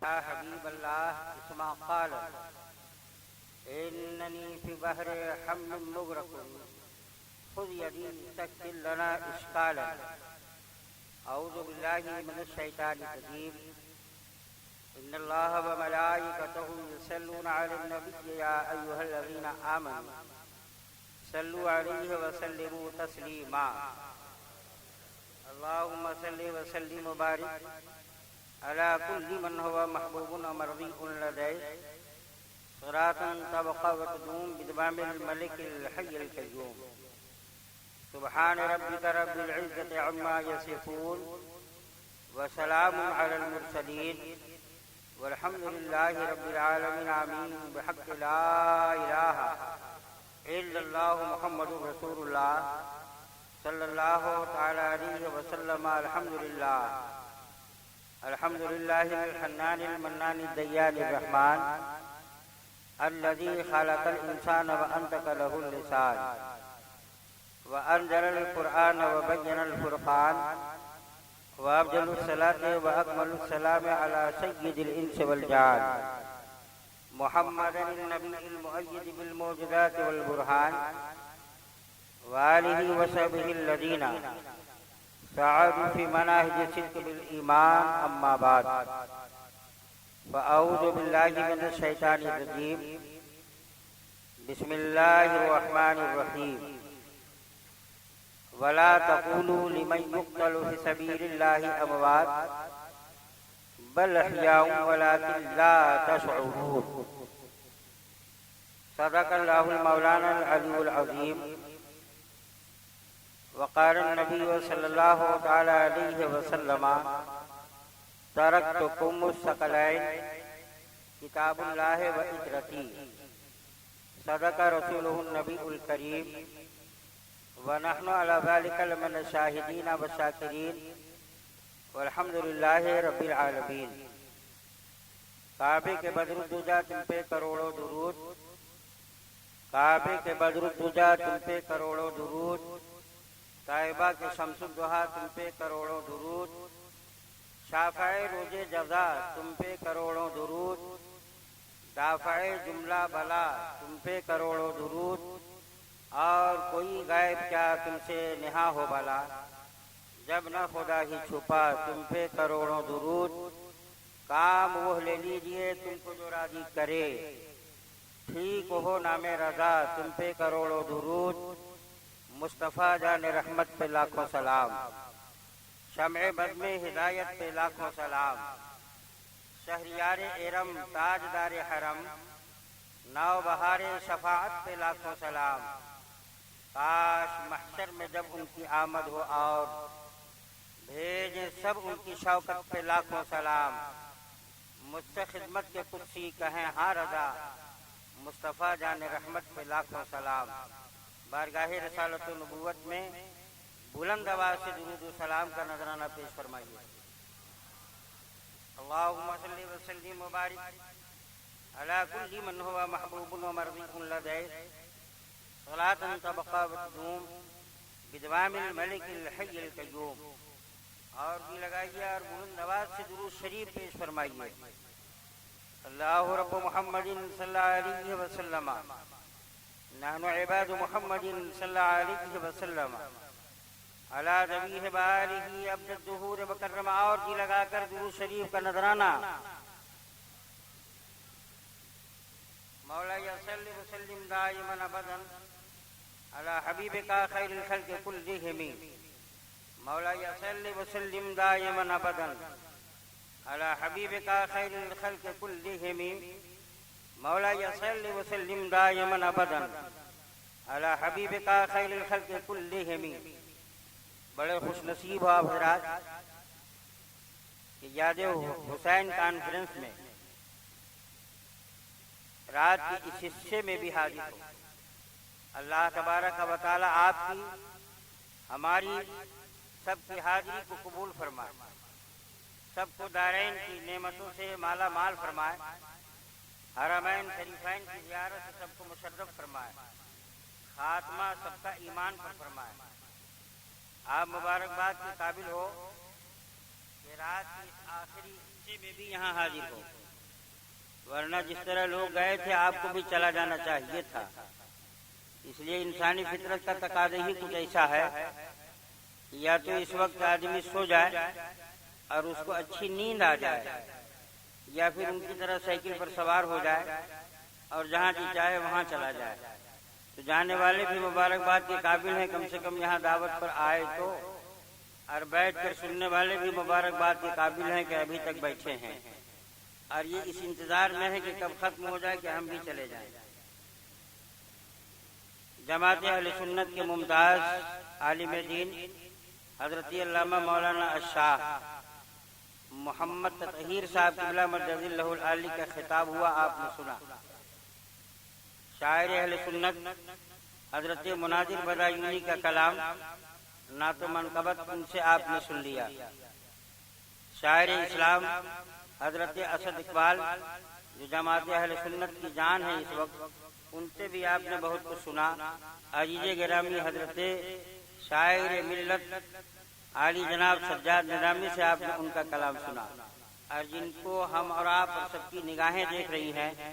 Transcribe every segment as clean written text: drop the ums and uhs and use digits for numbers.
يا حبيب الله اسمع قال إنني في بحر حمل مغرق خذ يدي تكفل لنا إشكالا. أعوذ بالله من الشيطان الرجيم. إن الله وملائكته يصلون على النبي يا أيها الذين آمنوا صلوا عليه وسلموا تسليما. اللهم صل وسلم وبارك على كل من هو محبوب ومرضي لديك صراطا تبقى وتدوم بدوام الملك الحي القيوم. سبحان ربك رب العزة عما يصفون وسلام على المرسلين والحمد لله رب العالمين. آمين. بحق لا إله إلا الله محمد رسول الله صلى الله تعالى عليه وسلم. الحمد لله الحنان المنان الديان الرحمن الذي خلق الإنسان وأنطق له اللسان وأنزل القرآن وبين الفرقان. وأفضل الصلاة وأكمل السلام على سيد الإنس والجان محمد النبي المؤيد بالمعجزات والبرهان وآله وصحبه الذين سعدوا في مناهج الصدق بالإيمان. أما بعد فأعوذ بالله من الشيطان الرجيم. بسم الله الرحمن الرحيم. ولا تقولوا لمن يقتل في سبيل الله أموات بل أحياء ولكن لا تشعرون. صدق الله المولانا العلي العظيم. وقال النبي صلى الله تعالى عليه وسلم تركتكم الثقلين كتاب الله وإجرتي. صدق رسوله النبي الكريم ونحن على ذلك لمن الشاهدين والشاكرين والحمد لله رب العالمين. کعبے کے بدر الدجا تم پہ کروڑوں درود. کعبے کے بدر الدجا تم پہ کروڑوں درود. طیبہ کے شمس الضحیٰ تم پہ کروڑوں درود. شافع روز جزا تم پہ کروڑوں درود. دافع جملہ بلا تم پہ کروڑوں درود. اور کوئی غائب کیا تم سے نہا ہو بلا جب نہ خدا ہی چھپا تم پہ کروڑوں درود. کام وہ لے لیجئے تم کو جو راضی کرے ٹھیک ہو نام رضا تم پہ کروڑوں درود. مصطفیٰ جان رحمت پہ لاکھوں سلام. شمع بد میں ہدایت پہ لاکھوں سلام. شہریار ارم تاجدار حرم نو بہار شفاعت پہ لاکھوں سلام. کاش محشر میں جب ان کی آمد ہو اور بھیجیں سب ان کی شوکت پہ لاکھوں سلام. مجھ سے خدمت کے قدسی کہیں ہاں رضا مصطفیٰ جان رحمت پہ لاکھوں سلام. بارگاہ رسالت و نبوت میں بلند آواز سے درود و سلام کا نذرانہ پیش فرمائیے. اللہم صلی وسلم وبارک علی کل من ہوا محبوب و مرضی لدیک صلاۃ تبقی وتدوم بدوام الملک الحی القیوم. اور بھی لگائیے اور بلند آواز سے درود شریف پیش فرمائیے. اللہ رب محمد صلی اللہ علیہ وسلم نحن عباد محمد صلی اللہ علیہ وسلم علی ذبیح بآلہ عبد الظہور وکرم. اور جی لگا کر درود شریف کا نذرانہ. مولا صلی وسلم دائما ابدا علی حبیبک خیر الخلق کلہم. مولا صلی وسلم دائما ابدا علی حبیبک خیر الخلق کلہم. مولا صلی وسلم دائما ابدا علی حبیبک خیر الخلق کلہم. بڑے خوش نصیب ہو آپ حضرات کہ یاد حسین کانفرنس میں رات کے اس حصے میں بھی حاضر ہو. اللہ تبارک و تعالی آپ کی ہماری سب کی حاضری کو قبول فرمائے. سب کو دارین کی نعمتوں سے مالا مال فرمائے. حرمین شریفین کی زیارت سے سب کو مشرف فرمائے. خاتمہ سب کا ایمان پر فرمائے. آپ مبارکباد کے قابل ہو کہ کہ رات کے آخری حصے میں بھی یہاں حاضر ہو، ورنہ جس طرح لوگ گئے تھے آپ کو بھی چلا جانا چاہیے تھا۔ اس لیے انسانی فطرت کا تقاضا ہی کچھ ایسا ہے کہ یا تو اس وقت آدمی سو جائے اور اس کو اچھی نیند آ جائے، یا پھر ان کی طرح سائیکل پر سوار ہو جائے اور جہاں جی چاہے وہاں چلا جائے۔ تو جانے والے بھی مبارکباد کے قابل ہیں، کم سے کم یہاں دعوت پر آئے تو، اور بیٹھ کر سننے والے بھی مبارکباد کے قابل ہیں کہ ابھی تک بیٹھے ہیں، اور یہ اس انتظار میں ہے کہ کب ختم ہو جائے کہ ہم بھی چلے جائیں۔ جماعت اہل سنت کے ممتاز عالم دین حضرت علامہ مولانا الشاہ محمد تطہیر صاحب قبلہ مجدد اللہ العالی کا خطاب ہوا، آپ نے سنا۔ شاعر اہل سنت حضرت مناظر بدایونی کا کلام نعت و منقبت ان سے آپ نے سن لیا۔ شاعر اسلام حضرت اسد اقبال جو جماعت اہل سنت کی جان ہے اس وقت، ان سے بھی آپ نے بہت کچھ سنا۔ عزیز گرامی حضرت شاعر ملت عالی جناب سجاد نظامی سے آپ نے ان کا کلام سنا، اور جن کو ہم اور آپ اور سب کی نگاہیں دیکھ رہی ہیں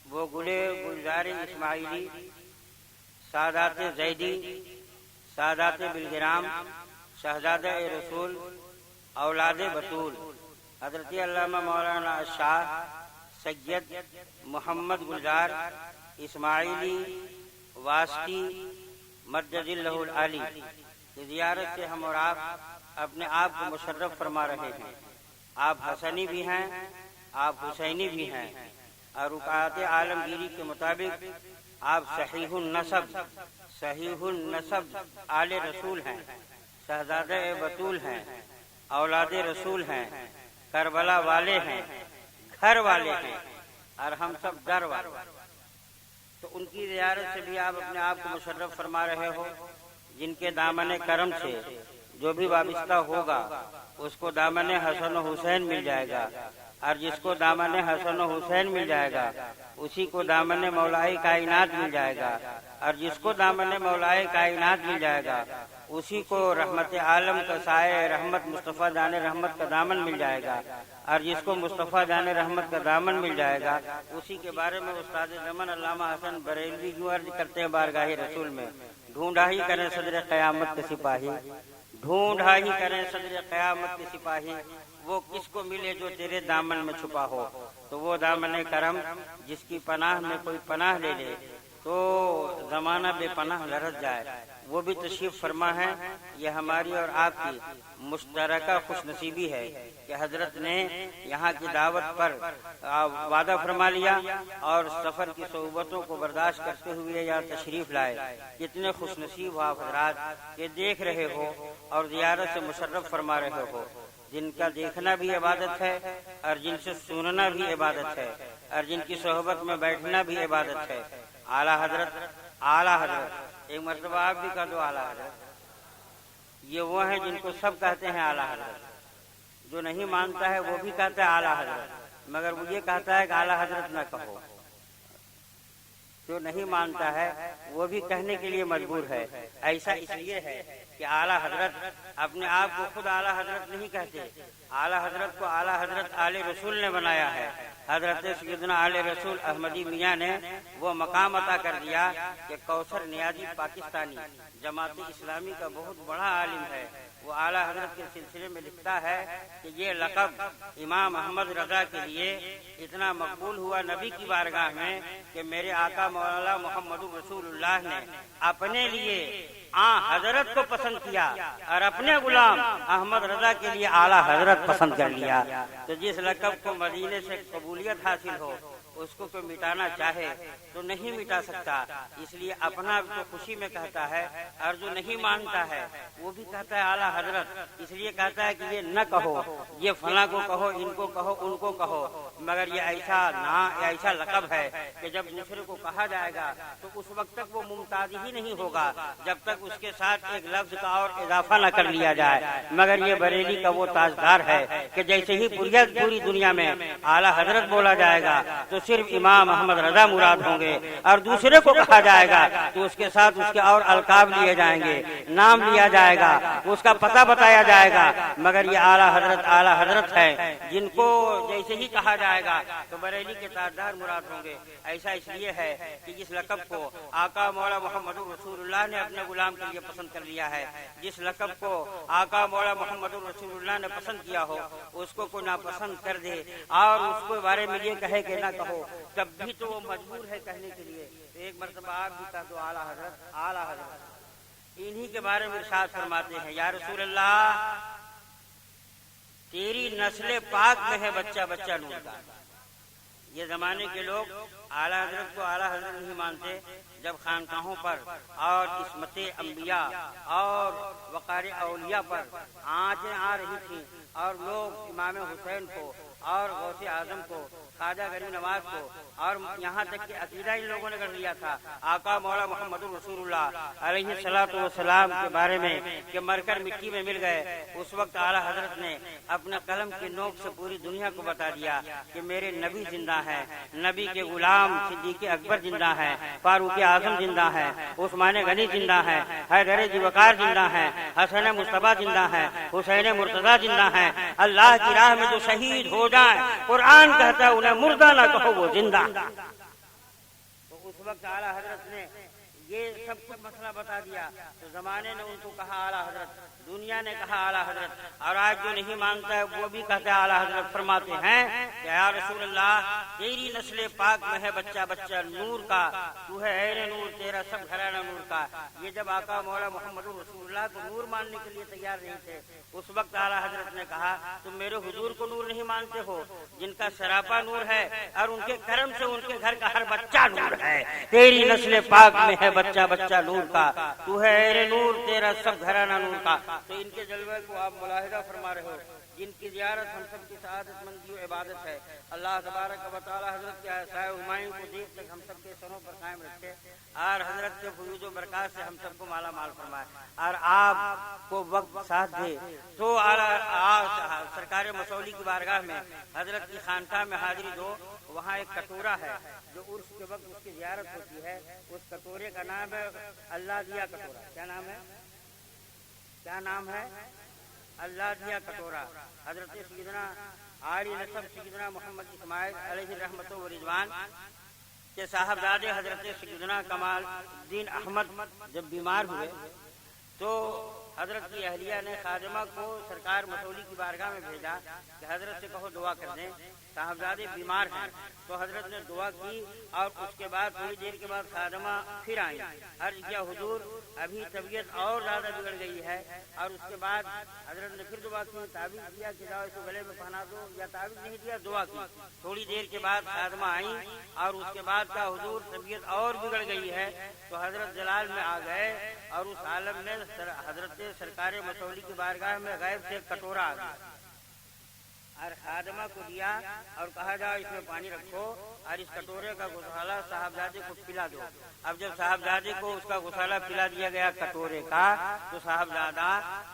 وہ گلے گلزار اسماعیلی، سادات زیدی، سادات بلگرام، شہزادہ رسول، اولاد بطول، حضرت علامہ مولانا الشاہ سید محمد گلزار اسماعیلی واسطی مجدد اللہ العالی کی زیارت سے ہم اور آپ اپنے آپ کو مشرف فرما رہے ہیں۔ آپ حسنی بھی ہیں، آپ حسینی بھی ہیں، اور رکعات عالمگیری کے مطابق آپ صحیح النسب آل رسول ہیں، شہزادہ بطول ہیں، اولاد رسول ہیں، کربلا والے ہیں، گھر والے ہیں، اور ہم سب در والے۔ تو ان کی زیارت سے بھی آپ اپنے آپ کو مشرف فرما رہے ہو، جن کے دامن کرم سے جو بھی وابستہ ہوگا اس کو دامن حسن و حسین مل جائے گا، اور جس کو دامن حسن و حسین مل جائے گا اسی کو دامن مولائے کائنات مل جائے گا، اور جس کو دامن مولائے کائنات مل جائے گا اسی کو رحمت عالم کا سائے رحمت مصطفیٰ جان رحمت کا دامن مل جائے گا، اور جس کو مصطفیٰ جان رحمت کا دامن مل جائے گا اسی کے بارے میں استاد زمن علامہ حسن بریلوی یوں عرض کرتے ہیں بارگاہ رسول میں، ڈھونڈا ہی کریں صدر قیامت کے سپاہی، ڈھونڈا ہی کریں صدر قیامت کے سپاہی، وہ کس کو ملے جو تیرے دامن میں چھپا ہو۔ تو وہ دامن کرم جس کی پناہ میں کوئی پناہ لے لے تو زمانہ بے پناہ لرز جائے، وہ بھی تشریف فرما ہے۔ یہ ہماری اور آپ کی مشترکہ خوش نصیبی ہے کہ حضرت نے یہاں کی دعوت پر وعدہ فرما لیا اور سفر کی صعوبتوں کو برداشت کرتے ہوئے یہاں تشریف لائے۔ کتنے خوش نصیب ہو آپ حضرات کہ دیکھ رہے ہو اور زیارت سے مشرف فرما رہے ہو، جن کا دیکھنا بھی عبادت ہے اور جن سے سننا بھی عبادت ہے اور جن کی صحبت میں بیٹھنا بھی عبادت ہے۔ اعلیٰ حضرت ایک مرتبہ آپ بھی کہہ دو اعلیٰ حضرت۔ یہ وہ ہیں جن کو سب کہتے ہیں اعلیٰ حضرت، جو نہیں مانتا ہے وہ بھی کہتا ہے اعلیٰ حضرت، مگر وہ یہ کہتا ہے کہ اعلیٰ حضرت نہ کہو۔ جو نہیں مانتا ہے وہ بھی کہنے کے لیے مجبور ہے۔ ایسا اس لیے ہے کہ اعلیٰ حضرت اپنے آپ کو خود اعلیٰ حضرت نہیں کہتے، اعلیٰ حضرت کو اعلیٰ حضرت آل رسول نے بنایا ہے۔ حضرت سیدنا آل رسول احمدی میاں نے وہ مقام عطا کر دیا کہ کوثر نیازی پاکستانی جماعت اسلامی کا بہت بڑا عالم ہے، وہ اعلیٰ حضرت کے سلسلے میں لکھتا ہے کہ یہ لقب امام احمد رضا کے لیے اتنا مقبول ہوا نبی کی بارگاہ میں کہ میرے آقا مولانا محمد رسول اللہ نے اپنے لیے حضرت کو پسند کیا اور اپنے غلام احمد رضا کے لیے اعلیٰ حضرت پسند کر لیا۔ تو جس لقب کو مدینے سے قبولیت حاصل ہو اس کو کوئی مٹانا چاہے تو نہیں مٹا سکتا، اس لیے اپنا تو خوشی میں کہتا ہے، اور جو نہیں مانتا ہے وہ بھی کہتا ہے اعلیٰ حضرت، اس لیے کہتا ہے کہ یہ نہ کہو، یہ فلاں کو کہو، ان کو کہو، ان کو کہو، مگر یہ ایسا لقب ہے کہ جب دوسرے کو کہا جائے گا تو اس وقت تک وہ ممتاز ہی نہیں ہوگا جب تک اس کے ساتھ ایک لفظ کا اور اضافہ نہ کر لیا جائے۔ مگر یہ بریلی کا وہ تاجدار ہے کہ جیسے ہی پوری دنیا میں اعلیٰ حضرت بولا جائے گا تو صرف امام احمد رضا مراد ہوں گے، اور دوسرے کو کہا جائے گا تو اس کے ساتھ اس کے اور القاب لیے جائیں گے، نام لیا جائے گا، اس کا پتہ بتایا جائے گا، مگر یہ اعلیٰ حضرت ہے جن کو جیسے ہی کہا جائے گا تو بریلی کے تاجدار مراد ہوں گے۔ ایسا اس لیے ہے کہ جس لقب کو آقا مولا محمد رسول اللہ نے اپنے غلام کے لیے پسند کر لیا ہے، جس لقب کو آقا مولا محمد رسول اللہ نے پسند کیا ہو، اس کو کوئی ناپسند کر دے اور اس کے بارے میں یہ کہے کہ نہ کہو، تب بھی تو وہ مجبور ہے کہنے کے لیے۔ ایک مرتبہ آپ بھی کہہ دو اعلیٰ حضرت انہی کے بارے میں ارشاد فرماتے ہیں، یا رسول اللہ تیری نسل پاک میں ہے بچہ بچہ نور کا۔ یہ زمانے کے لوگ اعلیٰ حضرت کو اعلیٰ حضرت نہیں مانتے، جب خانقاہوں پر اور عصمت انبیاء اور وقار اولیاء پر آنچیں آ رہی تھیں اور لوگ امام حسین کو اور غوث اعظم کو، خواجہ غریب نواز کو، اور یہاں تک کہ عقیدہ ان لوگوں نے کر لیا تھا آقا مولا محمد رسول اللہ علیہ الصلوۃ والسلام کے بارے میں کہ مر کر مٹی میں مل گئے، اس وقت اعلیٰ حضرت نے اپنے قلم کی نوک سے پوری دنیا کو بتا دیا کہ میرے نبی زندہ ہیں، نبی کے غلام صدیق اکبر زندہ ہیں، فاروق اعظم زندہ ہیں، عثمان غنی زندہ ہیں، حیدر وقار زندہ ہیں، حسن مصطفیٰ زندہ ہیں، حسین مرتضیٰ زندہ ہیں۔ اللہ کی راہ میں جو شہید ہو جائیں، قرآن کہتا ہے انہیں مردہ نہ کہو وہ زندہ۔ تو اس وقت اعلیٰ حضرت نے یہ سب کچھ مسئلہ بتا دیا، تو زمانے نے ان کو کہا اعلیٰ حضرت، دنیا نے کہا اعلیٰ حضرت، اور آج جو نہیں مانتا ہے وہ بھی کہتا ہے اعلیٰ حضرت۔ فرماتے ہیں کہ یا رسول اللہ تیری نسل پاک میں ہے بچہ بچہ نور کا، تو ہے عین نور، تیرا سب گھرانہ نور کا۔ یہ جب آقا مولا محمد رسول اللہ کو نور ماننے کے لیے تیار نہیں تھے، اس وقت اعلیٰ حضرت نے کہا تم میرے حضور کو نور نہیں مانتے ہو، جن کا سراپا نور ہے اور ان کے کرم سے ان کے گھر کا ہر بچہ نور ہے۔ تیری نسل پاک میں ہے بچہ بچہ نور کا، تو ہے عین نور، تیرا سب گھرانہ نور کا۔ تو ان کے جلوے کو آپ ملاحظہ فرما رہے ہو، جن کی زیارت ہم سب کی سعادت مندی و عبادت ہے۔ اللہ تبارک و تعالی حضرت کے سایہ ہمایوں کو دیکھ تک ہم سب کے سروں پر قائم رکھے اور حضرت کے فیوض و برکات سے ہم سب کو مالا مال فرمائے، اور آپ کو وقت ساتھ دے تو سرکار مسولی کی بارگاہ میں حضرت کی خانقاہ میں حاضری دو۔ وہاں ایک کٹورا ہے جو عرس کے وقت اس کی زیارت ہوتی ہے، اس کٹورے کا نام ہے اللہ دیا کٹورا۔ کیا نام ہے؟ کیا نام ہے؟ اللہ دیا کٹورا۔ حضرت سیدنا عالی نسب سیدنا محمد اسماعیل علیہ رحمت و رضوان کے صاحبزادے حضرت سیدنا کمال الدین احمد جب بیمار ہوئے تو حضرت کی اہلیہ نے خادمہ کو سرکار مسولی کی بارگاہ میں بھیجا کہ حضرت سے کہو دعا کر دیں، صاحبزادے بیمار ہیں۔ تو حضرت نے دعا کی اور اس کے بعد تھوڑی دیر کے بعد خادمہ پھر آئی، عرض کیا حضور ابھی طبیعت اور زیادہ بگڑ گئی ہے، اور اس کے بعد حضرت نے پھر دعا کی، تعویذ دیا کہ جاؤ اسے گلے میں پہنا دو، یا تعویذ نہیں دیا، دعا کی۔ تھوڑی دیر کے بعد خادمہ آئی اور اس کے بعد کہا حضور طبیعت اور بگڑ گئی ہے، تو حضرت جلال میں آ گئے اور اس عالم میں حضرت سرکار مسولی کی بارگاہ میں غیب سے کٹورا آ گیا اور خادمہ کو دیا اور کہا جاؤ اس میں پانی رکھو اور اس کٹورے کا گسالہ صاحبزادے کو پلا دو۔ اب جب صاحبزادے کو اس کا گسالہ پلا دیا گیا کٹورے کا تو صاحبزادہ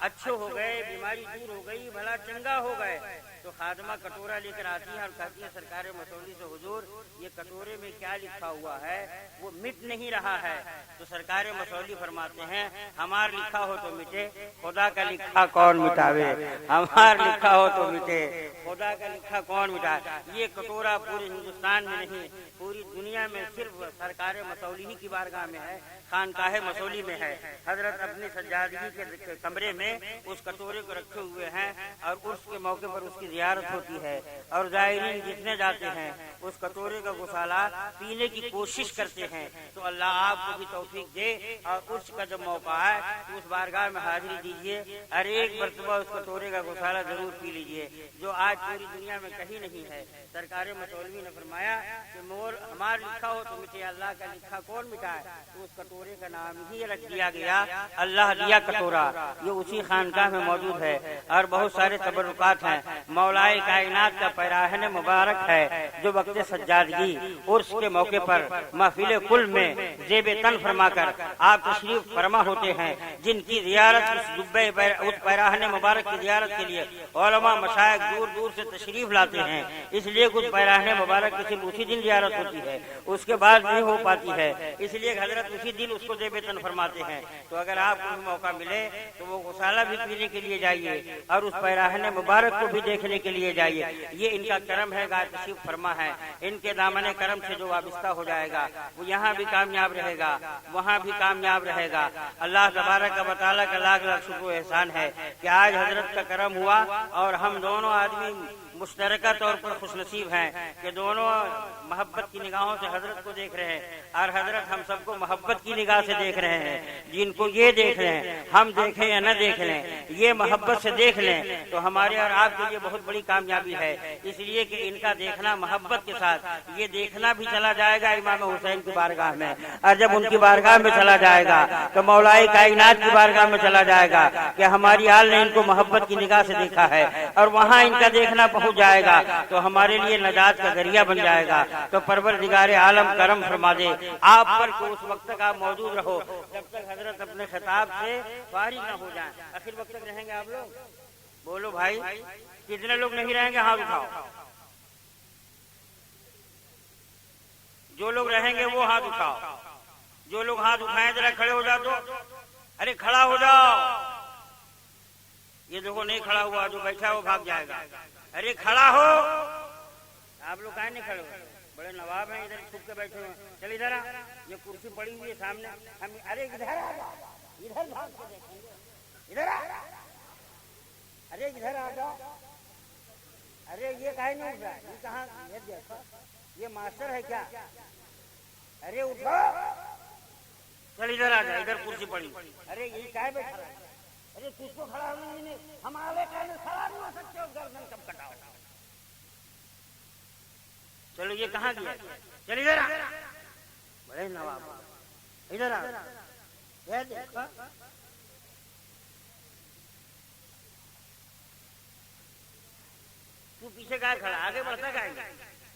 اچھے ہو گئے، بیماری دور ہو گئی، بھلا چنگا ہو گئے۔ تو خادمہ کٹورا لے کر آتی ہے اور کہتی ہے سرکار مسولی سے حضور یہ کٹورے میں کیا لکھا ہوا ہے وہ مٹ نہیں رہا ہے۔ تو سرکار مسولی فرماتے ہیں ہمار لکھا ہو تو مٹے، خدا کا لکھا کون مٹاوے، ہمار لکھا ہو تو مٹے، خدا کا لکھا کون مٹائے۔ یہ کٹورا پورے ہندوستان میں نہیں پوری دنیا میں صرف سرکار مسولی ہی کی بارگاہ میں ہے، خانقاہ مسولی میں ہے۔ حضرت اپنی سجادگی کے کمرے میں اس کٹورے کو رکھے ہوئے ہیں اور عرس کے موقع پر اس کی زیارت ہوتی ہے اور زائرین جتنے جاتے ہیں اس کٹورے کا گسالہ پینے کی کوشش کرتے ہیں۔ تو اللہ آپ کو بھی توفیق دے اور عرس کا جب موقع آئے تو اس بارگاہ میں حاضری دیجیے اور ایک مرتبہ اس کٹورے کا گسالہ ضرور پی لیجیے، جو آج پوری دنیا میں کہیں نہیں ہے۔ سرکار مسولوی نے فرمایا کہ مور ہمار لکھا ہو تو مٹے، اللہ کا لکھا کون مٹائے۔ تو اس کٹورے کا نام ہی رکھ دیا گیا اللہ دیا کٹورا۔ یہ اسی خانقاہ میں موجود ہے اور بہت سارے تبرکات ہیں۔ مولائے کائنات کا پیراہن مبارک ہے جو وقت سجادگی عرس کے موقع پر محفل کل میں زیب تن فرما کر آپ تشریف فرما ہوتے ہیں، جن کی زیارت اس پیراہن مبارک کی زیارت کے لیے علماء مشائخ دور دور دور سے تشریف لاتے ہیں، اس لیے کچھ پیراہنے مبارک کی صرف اسی دن زیارت ہوتی ہے، اس کے بعد نہیں ہو پاتی ہے، اس لیے حضرت اسی دن اس کو دے بیتن فرماتے ہیں۔ تو اگر آپ کو موقع ملے تو وہ غسالہ بھی پینے کے لیے جائیے اور اس پیراہنے مبارک کو بھی دیکھنے کے لیے جائیے۔ یہ ان کا کرم ہے، گائے تشریف فرما ہے، ان کے دامن کرم سے جو وابستہ ہو جائے گا وہ یہاں بھی کامیاب رہے گا، وہاں بھی کامیاب رہے گا۔ اللہ تبارک و تعالیٰ کا لاکھ لاکھ شکر و احسان ہے کہ آج حضرت کا کرم ہوا اور ہم دونوں آدمی مشترکہ طور پر خوش نصیب ہیں کہ دونوں محبت کی نگاہوں سے حضرت کو دیکھ رہے ہیں اور حضرت ہم سب کو محبت کی نگاہ سے دیکھ رہے ہیں۔ جن کو یہ دیکھ رہے ہیں، ہم دیکھیں یا نہ دیکھ لیں، یہ محبت سے دیکھ لیں تو ہمارے اور آپ کے لیے بہت بڑی کامیابی ہے، اس لیے کہ ان کا دیکھنا محبت کے ساتھ یہ دیکھنا بھی چلا جائے گا امام حسین کی بارگاہ میں، اور جب ان کی بارگاہ میں چلا جائے گا تو مولا کائنات کی بارگاہ میں چلا جائے گا کہ ہماری آل نے ان کو محبت کی نگاہ سے دیکھا ہے، اور وہاں ان کا دیکھنا پہنچ جائے گا تو ہمارے لیے نجات کا ذریعہ بن جائے گا۔ تو پروردگار عالم کرم فرما دے آپ پر کہ اس وقت تک آپ موجود رہو جب تک حضرت اپنے خطاب سے فارغ نہ ہو جائیں۔ آخر وقت تک رہیں گے آپ لوگ؟ بولو بھائی، کتنے لوگ نہیں رہیں گے؟ ہاتھ اٹھاؤ۔ جو لوگ رہیں گے وہ ہاتھ اٹھاؤ۔ جو لوگ ہاتھ اٹھائیں ذرا کھڑے ہو جاؤ تو، ارے کھڑا ہو جاؤ۔ یہ دیکھو نہیں کھڑا ہوا، جو بیٹھا وہ بھاگ جائے گا۔ ارے کھڑا ہو۔ آپ لوگ کہیں نہیں کھڑے ہو؟ بڑے نواب ہیں، ادھر چھپ کے بیٹھے ہوئے۔ چل ادھر آ، یہ کرسی پڑی ہوئی ہے سامنے، ہم ارے ادھر آ، ادھر بھاگ کے دیکھیں گے، ادھر آ، ارے ادھر آ جاؤ۔ ارے یہ کہیں نہیں اٹھ رہا ہے؟ یہ کہاں؟ یہ دیکھو، یہ ماسٹر ہے کیا؟ ارے اٹھو، چل ادھر آ جا، ادھر کرسی پڑی۔ ارے یہ کہے بیٹھا ہے؟ ارے تجھ کو کھڑا ہونا نہیں، ہم آلے کہنے کھڑا نہیں ہو سکتے، گردن کب کٹاؤ۔ چلو یہ کہاں گیا؟ چل ادھر آ، بڑے نواب، ادھر آ، یہ دیکھو۔ تو پیچھے کہاں کھڑا؟ آگے بڑھتا کہیں گے؟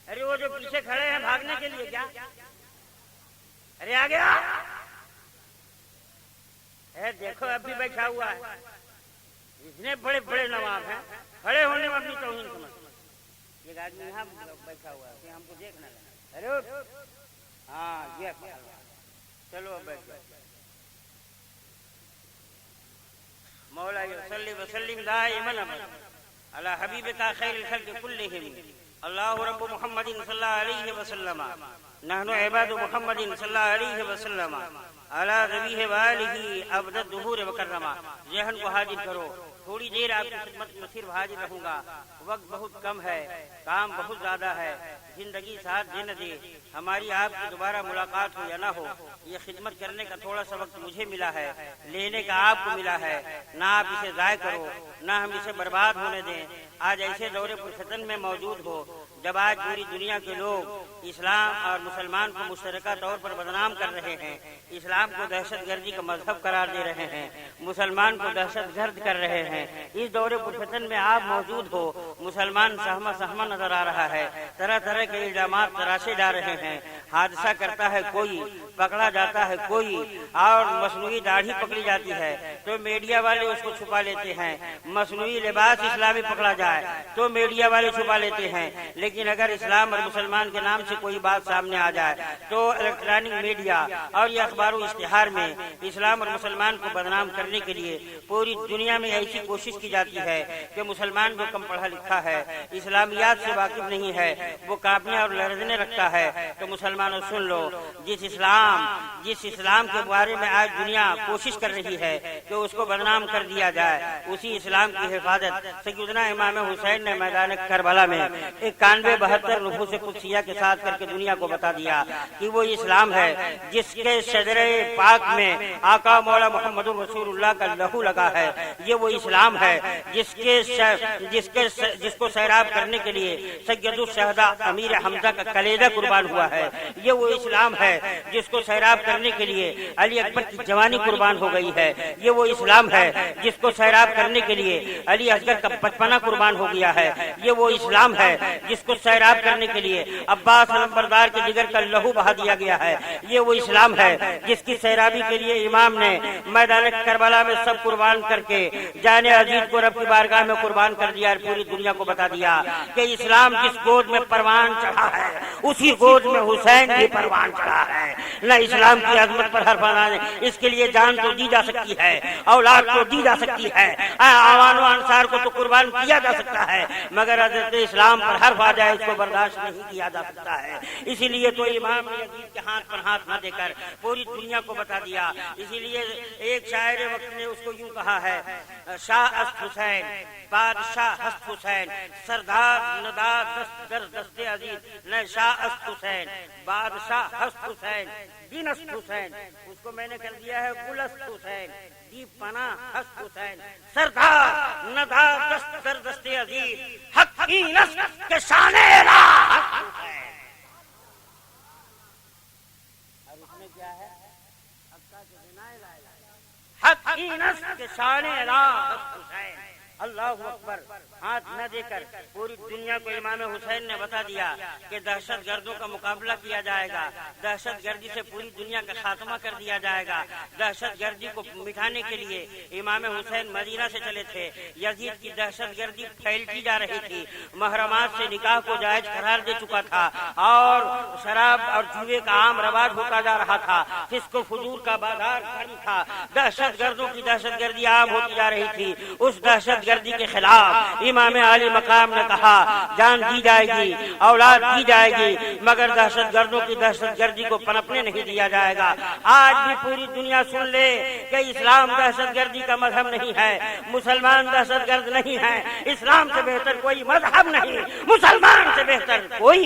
ارے وہ جو پیچھے کھڑے ہیں بھاگنے کے لیے کیا؟ ارے آگے آ، دیکھو اب بھی بیٹھا ہوا ہے۔ اتنے بڑے بڑے نواب ہیں، کھڑے ہونے میں اپنی توہین سمجھتے۔ ایک آدمی یہاں بیٹھا ہوا ہے، ہم کو دیکھنا لگا۔ ارے ہاں یہ چلو اب بیٹھ جائے۔ مولا صلی وسلم دائما علی حبیبک خیر الخلق کلہم اللہ رب محمد صلی اللہ علیہ وسلم نحن عباد محمد صلی اللہ علیہ وسلم علی ذبیح والہ ابد الدہور وکرما۔ ذہن کو حاضر کرو، تھوڑی دیر آپ کی خدمت میں صرف حاضر رہوں گا، وقت بہت کم ہے، کام بہت زیادہ ہے، زندگی ساتھ دے نہ دے، ہماری آپ کی دوبارہ ملاقات ہو یا نہ ہو، یہ خدمت کرنے کا تھوڑا سا وقت مجھے ملا ہے، لینے کا آپ کو ملا ہے، نہ آپ اسے ضائع کرو، نہ ہم اسے برباد ہونے دیں۔ آج ایسے دور پرفتن میں موجود ہو جب آج پوری دنیا کے لوگ اسلام اور مسلمان کو مشترکہ طور پر بدنام کر رہے ہیں، اسلام کو دہشت گردی کا مذہب قرار دے رہے ہیں، مسلمان کو دہشت گرد کر رہے ہیں، اس دور پرفتن میں آپ موجود ہو، مسلمان سہما سہما نظر آ رہا ہے، طرح طرح کے الزامات تراشے جا رہے ہیں، حادثہ کرتا ہے کوئی، پکڑا جاتا ہے کوئی، اور مصنوعی داڑھی پکڑی جاتی ہے تو میڈیا والے اس کو چھپا لیتے ہیں، مصنوعی لباس اسلامی پکڑا جائے تو میڈیا والے چھپا لیتے ہیں، لیکن اگر اسلام اور مسلمان کے نام سے کوئی بات سامنے آ جائے تو الیکٹرانک میڈیا اور یہ اخبار و اشتہار میں اسلام اور مسلمان کو بدنام کرنے کے لیے پوری دنیا میں ایسی کوشش کی جاتی ہے کہ مسلمان جو کم پڑھا لکھا ہے، اسلامیات سے واقف نہیں ہے، وہ کانپنے اور لرزنے رکھتا ہے۔ تو مسلمانوں سن لو، جس اسلام کے بارے میں آج دنیا کوشش کر رہی ہے کہ اس کو بدنام کر دیا جائے، اسی اسلام کی حفاظت سیدنا امام حسین نے میدان کربلا میں 91-72 نفوس قدسیہ کے ساتھ کر کے دنیا کو بتا دیا کہ وہ اسلام ہے جس کے شجر پاک میں آقا مولا محمد رسول اللہ کا لہو لگا ہے، یہ وہ اسلام ہے جس کو سیراب کرنے کے لیے سید الشہداء امیر حمزہ کا کلیجہ قربان ہوا ہے، یہ وہ اسلام ہے جس کو سیراب کرنے کے لیے علی اکبر کی جوانی قربان ہو گئی ہے، یہ وہ اسلام ہے جس کو سیراب کرنے کے لیے علی اصغر کا بچپنا قربان ہو گیا ہے، یہ وہ اسلام ہے جس کو سیراب کرنے کے لیے عباس علمبردار کے جگر کا لہو بہا دیا گیا ہے، یہ وہ اسلام ہے جس کی سیرابی کے لیے امام نے میدان کربلا میں سب قربان کر کے جان عزیز کو رب کی بارگاہ میں قربان کر دیا اور پوری دنیا کو بتا دیا کہ اسلام جس گود میں پروان چڑھا ہے اسی گود میں حسین بھی پروان چڑھا ہے۔ نہ اسلام کی عظمت پر حرف آنا ہے، اس کے لیے جان تو دی جا سکتی ہے، اولاد تو دی جا سکتی ہے، عوان و انصار کو تو قربان کیا جا سکتا ہے، مگر حضرت اسلام پر حرف آ جائے اس کو برداشت نہیں کیا جا سکتا ہے۔ اسی لیے تو امام یزید کے ہاتھ پر ہاتھ نہ دے کر پوری دنیا کو بتا دیا۔ اسی لیے ایک شاعر وقت نے اس کو یوں کہا ہے، شاہ است حسین بادشاہ ہست حسین سردار نداد دست در دست عزیز نہ شاہ است حسین بادشاہ ہست حسین دینست حسین، اس کو میں نے کر دیا ہے گلست حسین دی پناہ ہست حسین سردار نداد دست در دست عزیز حق کی نسل کے شان راہ حسین۔ اور اس میں کیا ہے؟ حق کی نسل کے شان راہ حسین۔ اللہ اکبر۔ ہاتھ نہ دے کر پوری دنیا کو امام حسین نے بتا دیا کہ دہشت گردوں کا مقابلہ کیا جائے گا، دہشت گردی سے پوری دنیا کا خاتمہ کر دیا جائے گا۔ دہشت گردی کو مٹانے کے لیے امام حسین مدینہ سے چلے تھے۔ یزید کی دہشت گردی پھیلتی جا رہی تھی، محرمات سے نکاح کو جائز قرار دے چکا تھا اور شراب اور جوئے کا عام رواج ہوتا جا رہا تھا، فسق و فجور کا بازار گرم تھا، دہشت گردوں کی دہشت گردی عام ہوتی جا رہی تھی۔ اس دہشت گردی کے خلاف امام عالی مقام نے کہا جان دی جائے گی، اولاد دی جائے گی، مگر دہشت گردوں کی دہشت گردی کو پنپنے نہیں دیا جائے گا۔ آج بھی پوری دنیا سن لے کہ اسلام دہشت گردی کا مذہب نہیں ہے، مسلمان دہشت گرد نہیں ہے، اسلام سے بہتر کوئی مذہب نہیں، مسلمان سے بہتر کوئی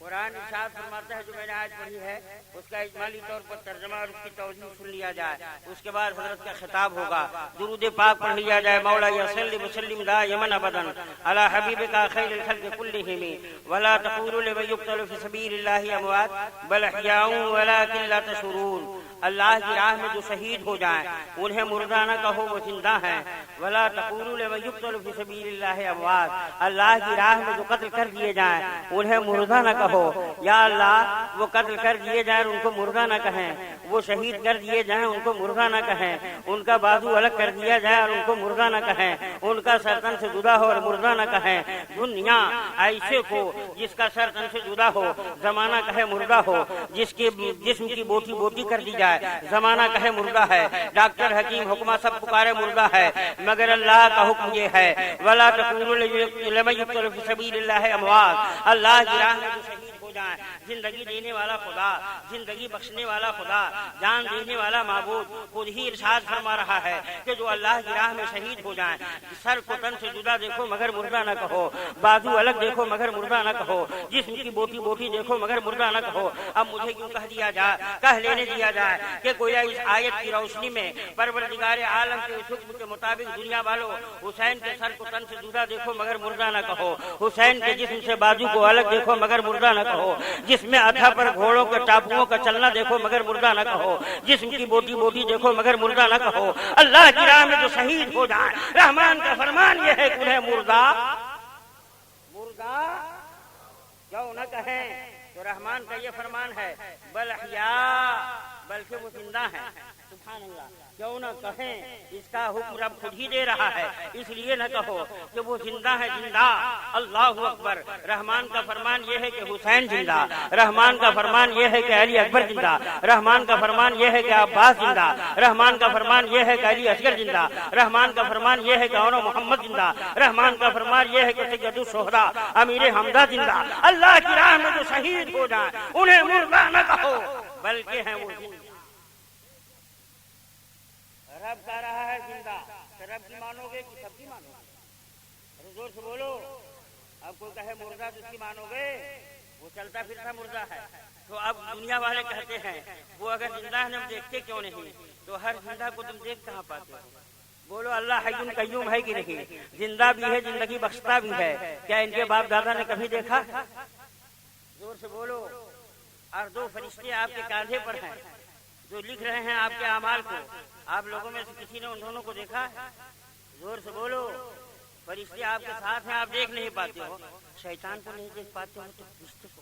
قرآن ارشاد فرماتا ہے جو میں نے آج پڑھی ہے اس کا اجمالی طور پر ترجمہ اور اس کی توضیح سن لیا جائے، اس کے بعد حضرت کا خطاب ہوگا، درود پاک پڑھ لیا جائے، مولا صلی وسلم دائما ابدا علی حبیبک خیر الخلق کلہم ولا تقولوا لمن یقتل فی سبیل اللہ اموات بل احیاء ولکن لا تشعرون۔ اللہ کی راہ میں جو شہید ہو جائیں انہیں مردہ نہ کہو وہ زندہ ہیں، ولا تقولوا لمن یقتل فی سبیل اللہ اموات، اللہ کی راہ میں جو قتل کر دیے جائیں انہیں مردہ نہ کہو، یا اللہ وہ قتل کر دیے جائیں ان کو مردہ نہ کہیں، وہ شہید کر دیے جائیں ان کو مردہ نہ کہیں، ان کا بازو الگ کر دیا جائے اور ان کو مردہ نہ کہیں، ان کا سر تن سے جدا ہو اور مردہ نہ کہیں۔ دنیا ایسے کو جس کا سر تن سے جدا ہو زمانہ کہے مردہ ہو، جس کے جسم کی بوٹی بوٹی کر دی جائے زمانہ کہے مردہ ہے، ڈاکٹر حکیم حکمہ سب پکارے مردہ ہے، مگر اللہ کا حکم یہ ہے ولا تقولوا لمن یقتل فی سبیل اللہ اموات، اللہ کی راہ میں جو شہید ہو جائیں، زندگی دینے والا خدا، زندگی بخشنے والا خدا، جان دینے والا معبود خود ہی ارشاد فرما رہا ہے کہ جو اللہ کی راہ میں شہید ہو جائیں، سر کو تن سے جدا دیکھو مگر مردہ نہ کہو، بازو الگ دیکھو مگر مردہ نہ کہو، جسم کی بوٹی بوٹی دیکھو مگر مردہ نہ کہو۔ اب مجھے کیوں کہہ دیا جائے، کہہ لینے دیا جائے کہ گویا اس آیت کی روشنی میں پروردگار عالم کے اس حکم کے مطابق دنیا والوں حسین کے سر کو تن سے جدا دیکھو مگر مردہ نہ کہو، حسین کے جسم سے بازو کو الگ دیکھو مگر مردہ نہ کہو، جس میں ادھا پر گھوڑوں کے ٹاپوؤں کا چلنا دیکھو مگر مردہ نہ کہو، جسم کی بوٹی بوٹی دیکھو مگر مردہ نہ کہو۔ اللہ کی راہ میں جو شہید ہو جائیں رحمان کا فرمان یہ ہے کہ انہیں مردہ کیوں نہ کہیں، تو رحمان کا یہ فرمان ہے بل احیاء، بلکہ وہ زندہ ہیں۔ سبحان اللہ، کیوں نہ کہیں، اس کا حکم رب خود ہی دے رہا ہے، اس لیے نہ کہو کہ وہ زندہ ہے، زندہ۔ اللہ اکبر۔ رحمان کا فرمان یہ ہے کہ حسین زندہ، رحمان کا فرمان یہ ہے کہ علی اکبر زندہ، رحمان کا فرمان یہ ہے کہ عباس زندہ، رحمان کا فرمان یہ ہے کہ علی اصغر زندہ، رحمان کا فرمان یہ ہے کہ اور محمد زندہ، رحمان کا فرمان یہ ہے کہ سید الشہداء امیر حمزہ زندہ۔ اللہ کی راہ میں جو شہید ہو جائیں انہیں مردہ نہ کہو بلکہ ہیں وہ زندہ۔ رب کہہ رہا ہے زندہ، تو رب کی مانو گے کہ سب کی مانو گے؟ زور سے بولو۔ اب کوئی کہے مردہ تو اس کی مانو گے؟ وہ چلتا پھرتا مردہ ہے۔ تو اب دنیا والے کہتے ہیں وہ اگر زندہ ہے ہم دیکھتے کیوں نہیں؟ تو ہر زندہ کو تم دیکھ کہاں پاتے ہو؟ بولو اللہ حی قیوم ہے کہ نہیں؟ زندہ بھی ہے، زندگی بخشتا بھی ہے، کیا ان کے باپ دادا نے کبھی دیکھا؟ زور سے بولو۔ اور دو فرشتے آپ کے کاندھے پر ہیں جو لکھ رہے ہیں آپ کے اعمال کو، آپ لوگوں میں سے کسی نے ان دونوں کو دیکھا؟ زور سے بولو۔ فرشتے آپ کے ساتھ ہیں، آپ دیکھ نہیں پاتے ہو، شیطان کو نہیں دیکھ پاتے ہو تو فرشتے کو۔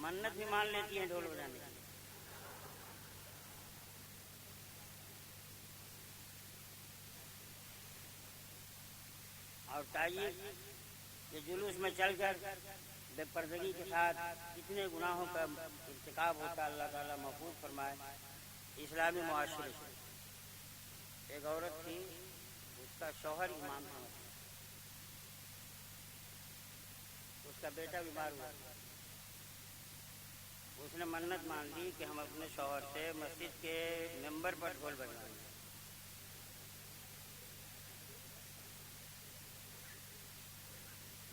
منت بھی مان لیتی ہیں ڈھول بجانے کی. اور تائیے کہ جلوس میں چل کر بے پردگی کے ساتھ کتنے گناہوں کا ارتکاب ہوتا ہے. اللہ تعالیٰ محفوظ فرمائے. اسلامی معاشرے سے ایک عورت تھی, اس کا شوہر امام تھا, اس کا بیٹا بیمار ہوا. اس نے منت مان لی کہ ہم اپنے شوہر سے مسجد کے ممبر پر ڈھول بجوائیں گے.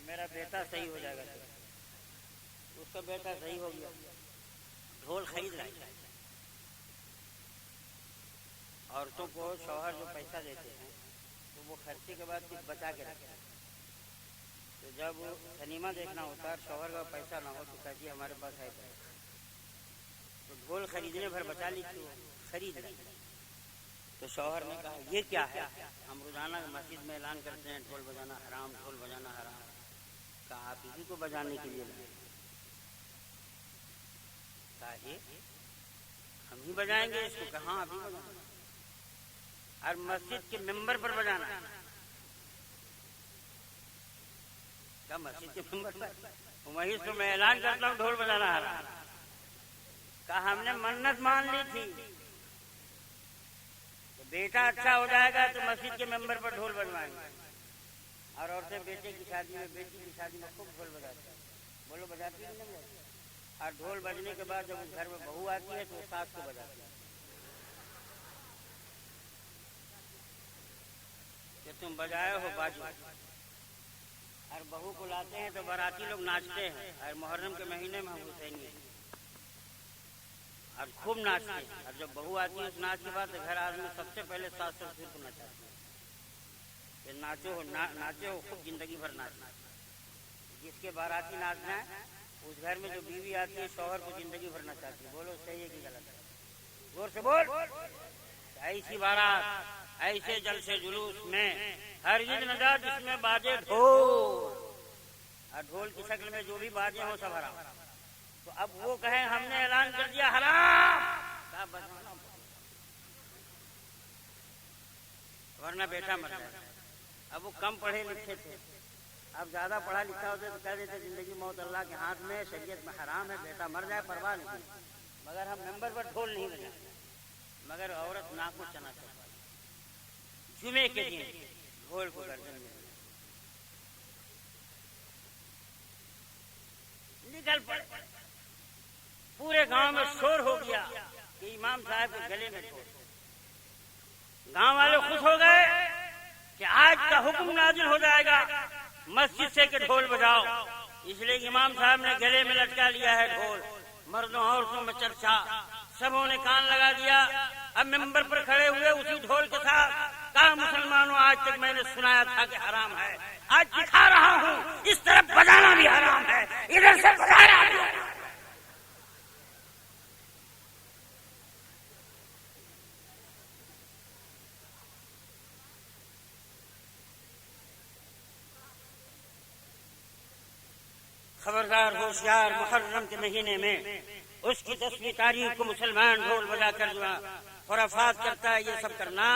میرا بیٹا صحیح ہو جائے گا. اس کا بیٹا صحیح ہو گیا, ڈھول خرید رہا. عورتوں کو شوہر جو پیسہ دیتے ہیں تو وہ خرچے کے بعد کچھ بچا کے رکھتے ہیں. تو جب سنیما دیکھنا ہوتا ہے شوہر کا پیسہ نہ ہو تو کہتی ہے ہمارے پاس ہے پیسہ, تو ڈھول خریدنے بھر بچا لی تو خرید لی. تو شوہر نے کہا یہ کیا ہے؟ ہم روزانہ مسجد میں اعلان کرتے ہیں ڈھول بجانا حرام, ڈھول بجانا حرام. کہا آپ اسی کو بجانے کے لیے لائے. کہا ہم ہی بجائیں گے اس کو. کہاں آپ ہی بجانا, اور مسجد کے ممبر پر بجانا. کیا مسجد کے ممبر پر؟ وہیں تو میں اعلان کرتا ہوں ڈھول بجانا حرام. کہا ہم نے منت مان لی تھی کہ بیٹا اچھا ہو جائے گا تو مسجد کے ممبر پر ڈھول بجوائیں گے. اور عورتیں بیٹے کی شادی میں, بیٹی کی شادی میں خوب ڈھول بجاتی ہیں. بولو بجاتی ہے نہیں؟ اور ڈھول بجنے کے بعد جب اس گھر میں بہو آتی ہے تو وہ ساس کو بجاتی ہے کہ تم بجائے ہو باجو. اور بہو کو لاتے ہیں تو باراتی لوگ ناچتے ہیں. اور محرم کے مہینے میں ہم حسینی اور خوب ناچتے ہیں. اور جب بہو آتی ہے اس ناچ کے بعد گھر آدمی سب سے پہلے ساس سسر کو نچاتے ہیں کہ ناچو ناچے ہو خوب زندگی بھر ناچنا. جس کے باراتی ناچنا ہے اس گھر میں جو بیوی آتی ہے شوہر کو زندگی بھر نچاتی ہے. بولو صحیح ہے کہ غلط ہے؟ زور سے بول. ایسی بارات, ایسے جلسے جلوس میں ہرگز نہ جا جس میں باجے ڈھول, اور ڈھول کی شکل میں جو بھی باجے ہوں سب حرام. تو اب وہ کہیں ہم نے اعلان کر دیا حرام, ورنہ بیٹا مر جائے. اب وہ کم پڑھے لکھے تھے, اب زیادہ پڑھا لکھا ہوتے تو کہہ دیتے زندگی موت اللہ کے ہاتھ میں, شریعت میں حرام ہے, بیٹا مر جائے پرواہ نہیں. مگر ہم ممبر پر ڈھول نہیں بجائیں. مگر عورت ناک کو چنا چاہتی, جمعے کے دن ڈھول کو گردن میں نکل پڑے. پورے گاؤں میں شور ہو گیا کہ امام صاحب کے گلے میں ڈھول. گاؤں والے خوش ہو گئے کہ آج کا حکم نازل ہو جائے گا مسجد سے کہ ڈھول بجاؤ. اس لیے امام صاحب نے گلے میں لٹکا لیا ہے ڈھول. مردوں عورتوں میں چرچا, سبوں نے کان لگا دیا. اب ممبر پر کھڑے ہوئے اسی ڈھول کے ساتھ کہا مسلمانوں آج تک میں نے سنایا تھا کہ حرام ہے, آج دکھا رہا ہوں اس طرف بجانا بھی حرام ہے, ادھر سے بجانا بھی حرام. خبردار ہوشیار, محرم کے مہینے میں اس کی 10ویں تاریخ کو مسلمان ڈھول بجا کر جو خرافات کرتا ہے, یہ سب کرنا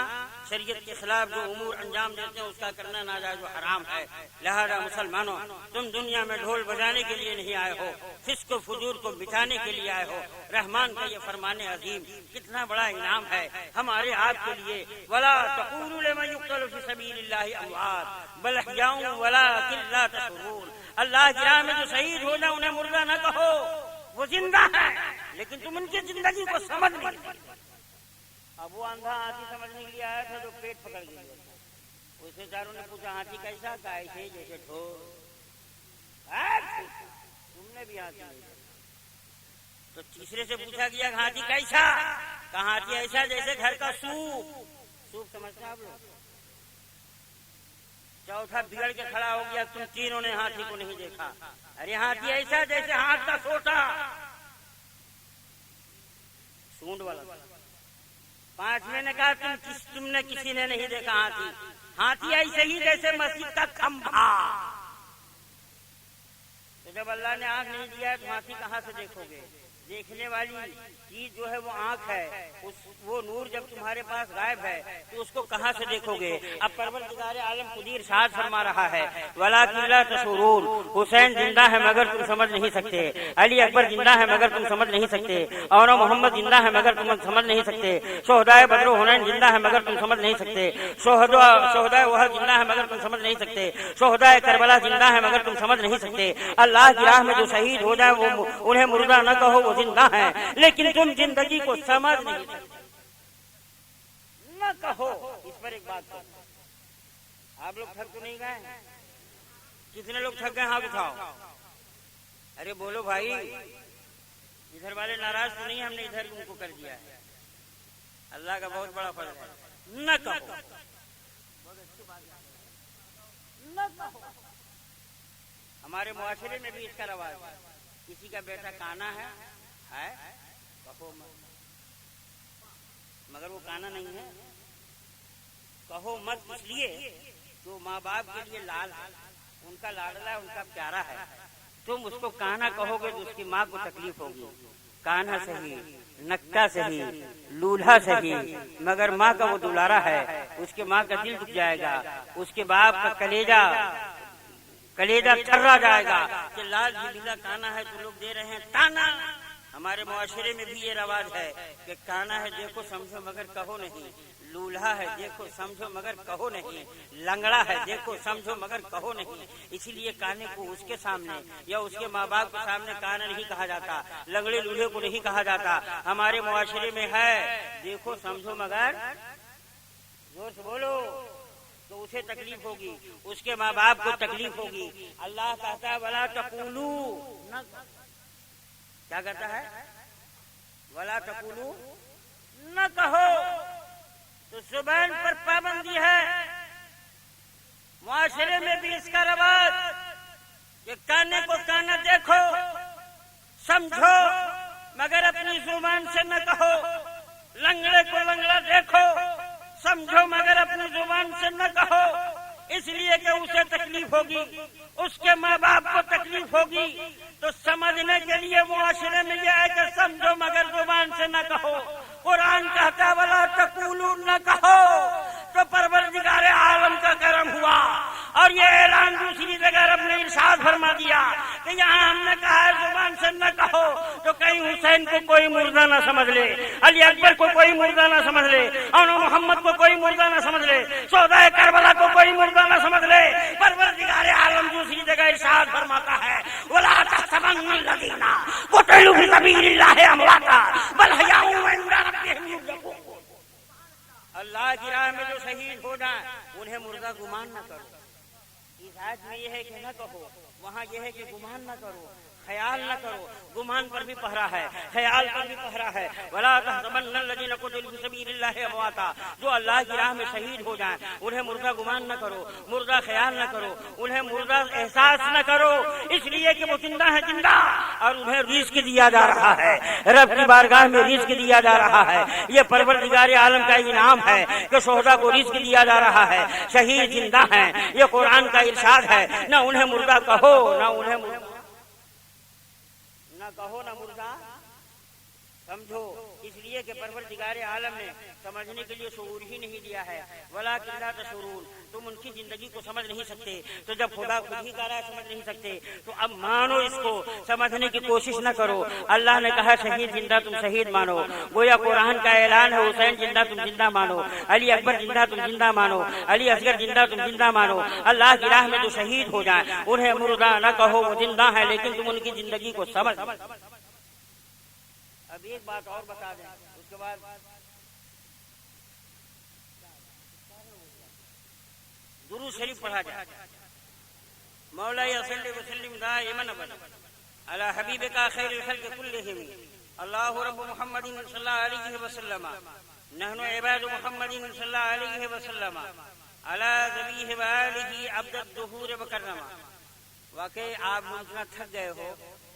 شریعت کے خلاف جو امور انجام دیتے ہیں اس کا کرنا ناجائز و حرام ہے. لہذا مسلمانوں تم دنیا میں ڈھول بجانے کے لیے نہیں آئے ہو, فسق و فجور کو مٹانے کے لیے آئے ہو. رحمان کا یہ فرمان عظیم کتنا بڑا انعام ہے ہمارے آپ کے لیے. ولا تقولوا لمن يقتل في سبيل الله اموات بل احياء ولكن لا تشعرون. اللہ کی راہ میں جو شہید ہو جائے انہیں مردہ نہ کہو, وہ زندہ ہے لیکن تم ان کی زندگی کو سمجھ نہیں. اب وہ اندھا ہاتھی سمجھنے کے لیے آیا تھا تو پیٹ پکڑ گیا. اسے چاروں نے پوچھا ہاتھی کیسا؟ کہا ایسے جیسے ڈھول. تم نے بھی ہاتھی نہیں. تو تیسرے سے پوچھا گیا ہاتھی کیسا؟ کہا ہاتھی ایسا جیسے گھر کا سوپ. سوپ سمجھتے آپ لوگ؟ چوتھا بگڑ کے کھڑا ہو گیا, تم تینوں نے ہاتھی کو نہیں دیکھا. ارے ہاتھی ایسا جیسے ہاتھ کا سوٹا, سونڈ والا. پانچویں نے کہا تم نے کسی نے نہیں دیکھا ہاتھی. ہاتھی ایسے ہی جیسے مسجد کا کھمبا. تو جب اللہ نے آنکھ نہیں دیا ہے تو ہاتھی کہاں سے دیکھوگے؟ دیکھنے والی چیز جو ہے وہ آنکھ ہے، وہ نور جب تمہارے پاس غائب ہے تو اس کو کہاں سے دیکھو گے؟ اب پروردگار عالم خود ارشاد فرما رہا ہے وَلَٰكِن لَا تَشْعُرُونَ، حسین زندہ ہے مگر تم سمجھ نہیں سکتے، علی اکبر زندہ ہے مگر تم سمجھ نہیں سکتے، اور محمد زندہ ہے مگر تم سمجھ نہیں سکتے، شہدائے بدر و حنین زندہ ہے مگر تم سمجھ نہیں سکتے، شہدائے احد زندہ ہے مگر تم سمجھ نہیں سکتے، شہدائے کربلا زندہ ہے مگر تم سمجھ نہیں سکتے، اللہ کی راہ میں جو شہید ہو جائے وہ انہیں مردہ نہ کہو، وہ زندہ ہیں، لیکن تم زندگی کو سمجھ نہیں سکتے نہ کہو۔ اس پر ایک بات کرو، آپ لوگ تھک تو نہیں گئے؟ کتنے لوگ تھک گئے ہاتھ اٹھاؤ؟ ارے بولو بھائی، ادھر والے ناراض تو نہیں ہم نے ادھر ان کو کر دیا ہے؟ اللہ کا بہت بڑا فضل ہے، نہ کہو نہ کہو۔ ہمارے معاشرے میں بھی اس کا رواج ہے، کسی کا بیٹا کانا ہے کہو مت، مگر وہ کانا نہیں ہے، کہو مت اس لیے جو ماں باپ کے لیے لال ہے، ان کا لاڈلا ہے، ان کا پیارا ہے، تم اس کو کانا کہو گے تو اس کی ماں کو تکلیف ہوگی، کانا صحیح، نکا صحیح، لولہا صحیح، مگر ماں کا وہ دلارا ہے، اس کے ماں کا دل دکھ جائے گا، اس کے باپ کا کلیجہ تھرا جائے گا کہ لال جھیلا کانا ہے تو لوگ دے رہے ہیں تانا۔ ہمارے معاشرے میں بھی یہ رواج ہے کہ کانا ہے دیکھو سمجھو مگر کہو نہیں، لولہا ہے دیکھو سمجھو مگر کہو نہیں، لنگڑا ہے دیکھو سمجھو مگر کہو نہیں، اسی لیے کانے کو اس کے سامنے یا اس کے ماں باپ کے سامنے کانا نہیں کہا جاتا، لنگڑے لولہے کو نہیں کہا جاتا۔ ہمارے معاشرے میں ہے دیکھو سمجھو مگر، زور سے بولو تو اسے تکلیف ہوگی، اس کے ماں باپ کو تکلیف ہوگی۔ اللہ کہتا ہے وَلَا تَقُولُوا، کیا کہتا ہے؟ وَلَا تَقُولُوا، نہ کہو۔ تو زبان پر پابندی ہے۔ معاشرے میں بھی اس کا رواج کہ کانے کو کانا دیکھو سمجھو مگر اپنی زبان سے نہ کہو، لنگڑے کو لنگڑا دیکھو سمجھو مگر اپنی زبان سے نہ کہو، اس لیے کہ اسے تکلیف ہوگی، اس کے ماں باپ کو تکلیف ہوگی۔ تو سمجھنے کے لیے معاشرے میں یہ ہے کہ سمجھو مگر زبان سے نہ کہو۔ قرآن کہتا ولا تقولوا، نہ کہو۔ تو پروردگار عالم کا کرم ہوا اور یہ اعلان دوسری جگہ رب نے ارشاد فرما دیا کہ یہاں ہم نے کہا ہے زبان سے نہ کہو، تو کہیں حسین کو کوئی مردہ نہ سمجھ لے، علی اکبر کو کوئی مردہ نہ سمجھ لے، اور محمد کو کوئی مردہ نہ سمجھ لے، شہدائے کربلا کو کوئی مردہ نہ سمجھ لے۔ پروردگار عالم دوسری جگہ ارشاد فرماتا ہے ولا تحسبن الذین قتلوا فی سبیل اللہ امواتا بل احیاء عند ربہم یرزقون۔ اللہ کی راہ میں جو شہید ہو جائیں انہیں مردہ گمان نہ کرو۔ اس آیت میں یہ ہے کہ نہ کہو، وہاں یہ ہے کہ گمان نہ کرو، خیال نہ کرو۔ گمان پر بھی پہرا ہے، خیال پر بھی پہرا ہے۔ ولا تحسبن الذین قتلوا فی سبیل اللہ امواتا، جو اللہ کی راہ میں شہید ہو جائیں انہیں مردہ گمان نہ کرو، مردہ خیال نہ کرو، انہیں مردہ احساس نہ کرو، اس لیے کہ وہ زندہ ہے، زندہ، اور انہیں رزق دیا جا رہا ہے، رب کی بارگاہ میں رزق دیا جا رہا ہے۔ یہ پروردگار عالم کا انعام ہے کہ شہداء کو رزق دیا جا رہا ہے، شہید زندہ ہیں، یہ قرآن کا ارشاد ہے۔ نہ انہیں مردہ کہو، نہ انہیں مردہ نہ کہو، نہ مردہ سمجھو، اس لیے کہ پروردگار عالم نے سمجھنے کے لیے شعور ہی نہیں دیا ہے۔ وَلَٰكِن لَا تَشْعُرُونَ، تم ان کی زندگی کو سمجھ نہیں سکتے۔ تو جب خدا خود ہی کہہ رہا ہے سمجھ نہیں سکتے تو اب مانو، اس کو سمجھنے کی کوشش نہ کرو۔ اللہ نے کہا شہید زندہ، تم شہید مانو، گویا قرآن کا اعلان ہے حسین زندہ تم زندہ مانو، علی اکبر زندہ تم زندہ مانو، علی اصغر زندہ تم زندہ مانو۔ اللہ کی راہ میں جو شہید ہو جائیں انہیں مردہ نہ کہو، وہ زندہ ہے لیکن تم ان کی زندگی کو سمجھ۔ اب ایک بات اور بتا دیں، اس کے بعد درود شریف پڑھا جائے۔ مولاي صل وسلم دائما ابدا على حبيبك خير الخلق كلهم الله رب محمد صلى الله عليه وسلم نحن عباد محمد صلى الله عليه وسلم على ذبیح وآلہ عبد الدہور وکرما۔ واقعی آپ اتنا تھک گئے ہو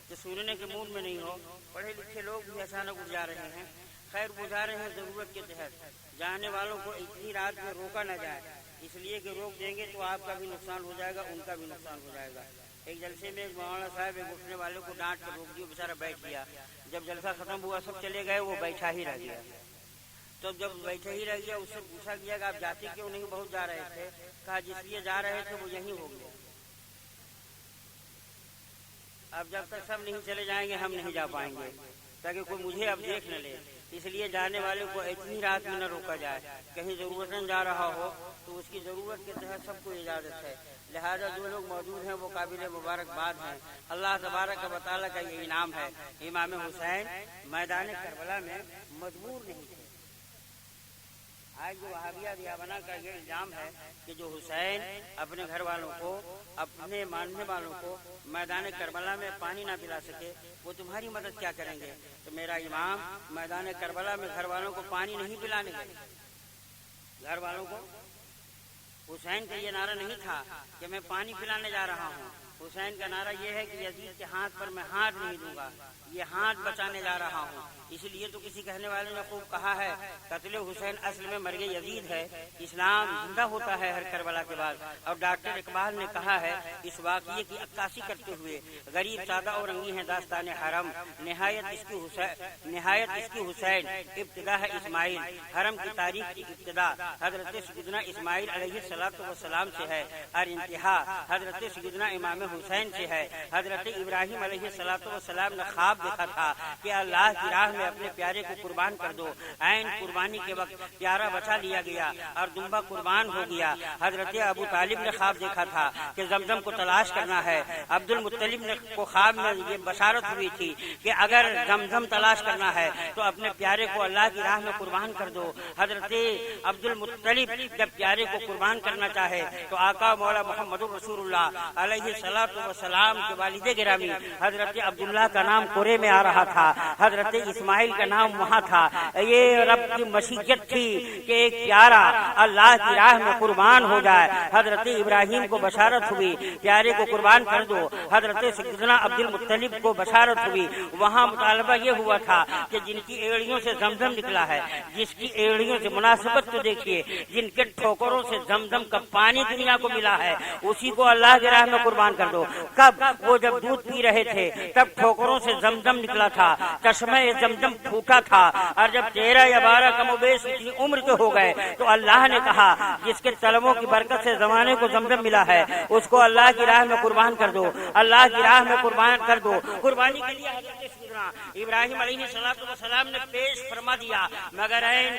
کہ سننے کے موڈ میں نہیں ہو، پڑھے لکھے لوگ بھی اچانک اٹھ جا رہے ہیں، خیر بجھا رہے ہیں ضرورت کے تحت۔ جانے والوں کو اتنی رات میں روکا نہ جائے، اس لیے کہ روک دیں گے تو آپ کا بھی نقصان ہو جائے گا، ان کا بھی نقصان ہو جائے گا۔ ایک جلسے میں مولانا صاحب ایک اٹھنے والوں کو ڈانٹ کر روک دیا، بیچارہ بیٹھ گیا. جب جلسہ ختم ہوا سب چلے گئے، وہ بیٹھا ہی رہ گیا. تو جب بیٹھا ہی رہ گیا اس سے پوچھا گیا کہ آپ جاتے کیوں نہیں، بہت جا رہے تھے. کہا جس لیے جا رہے تھے وہ یہیں ہو گیا. اب جب تک سب نہیں چلے جائیں گے ہم نہیں جا پائیں گے، تاکہ کوئی مجھے اب دیکھ نہ لے. اس لیے جانے والے کو اتنی رات میں نہ روکا جائے. کہیں ضرورتاً جا رہا ہو تو اس کی ضرورت کے تحت سب کو اجازت ہے. لہذا جو لوگ موجود ہیں وہ قابل مبارکباد ہیں. اللہ تبارک و تعالیٰ کا یہ انعام ہے. امام حسین میدان کربلا میں مجبور نہیں تھے. آج جو وہابیہ دیوبند کا یہ الزام ہے کہ جو حسین اپنے گھر والوں کو، اپنے ماننے والوں کو میدان کربلا میں پانی نہ پلا سکے، وہ تمہاری مدد کیا کریں گے؟ تو میرا امام میدان کربلا میں گھر والوں کو پانی نہیں پلانے گئے. گھر والوں کو حسین کا یہ نعرہ نہیں تھا کہ میں پانی پلانے جا رہا ہوں. حسین کا نعرہ یہ ہے کہ یزید کے ہاتھ پر میں ہاتھ نہیں دوں گا، یہ ہاتھ بچانے جا رہا ہوں. اس لیے تو کسی کہنے والے نے خوب کہا ہے قتل حسین اصل میں مرگ یزید ہے، اسلام زندہ ہوتا ہے ہر کربلا کے بعد. اور ڈاکٹر اقبال نے کہا ہے اس واقعے کی عکاسی کرتے ہوئے، غریب سادہ اور رنگی ہے داستان حرم، نہایت اس کی حسین، ابتدا ہے اسماعیل. حرم کی تاریخ کی ابتدا حضرت سیدنا اسماعیل علیہ السلام سے ہے، اور انتہا حضرت سیدنا امام حسین سے ہے. حضرت ابراہیم علیہ السلام نے خواب دیکھا تھا کہ اللہ کی راہ میں اپنے پیارے کو قربان کر دو. عین قربانی کے وقت پیارا بچا لیا گیا اور دمبا قربان ہو گیا. حضرت ابو طالب نے خواب دیکھا تھا کہ زمزم کو تلاش کرنا ہے. عبد المطلب نے کو خواب میں یہ بشارت ہوئی تھی کہ اگر زمزم تلاش کرنا ہے تو اپنے پیارے کو اللہ کی راہ میں قربان کر دو. حضرت عبد المطلب جب پیارے کو قربان کرنا چاہے تو آقا مولا محمد رسول اللہ علیہ السلام کے والد گرامی حضرت عبداللہ کا نام قرے میں آ رہا تھا، حضرت اسماعیل کا نام وہاں تھا. یہ رب کی مشیت تھی کہ ایک پیارا اللہ کی راہ میں قربان ہو جائے. حضرت ابراہیم کو بشارت ہوئی پیارے کو قربان کر دو. حضرت سیدنا عبد المطلب کو بشارت ہوئی. وہاں مطالبہ یہ ہوا تھا کہ جن کی ایڑیوں سے زمزم نکلا ہے، جس کی ایڑیوں سے مناسبت تو دیکھیے، جن کے ٹھوکروں سے زمزم کا پانی دنیا کو ملا ہے، اسی کو اللہ کی راہ میں قربان کر دو. کب؟ وہ جب دودھ پی رہے تھے تب ٹھوکروں سے زمزم نکلا تھا، چشمہ زمزم پھوٹا تھا. اور جب 13 یا 12 کم و بیش اتنی عمر کے ہو گئے تو اللہ نے کہا جس کے طلبوں کی برکت سے زمانے کو زمزم ملا ہے اس کو اللہ کی راہ میں قربان کر دو، اللہ کی راہ میں قربان کر دو. قربانی کے لیے حضرت ابراہیم علیہ السلام نے پیش فرما دیا، مگر عین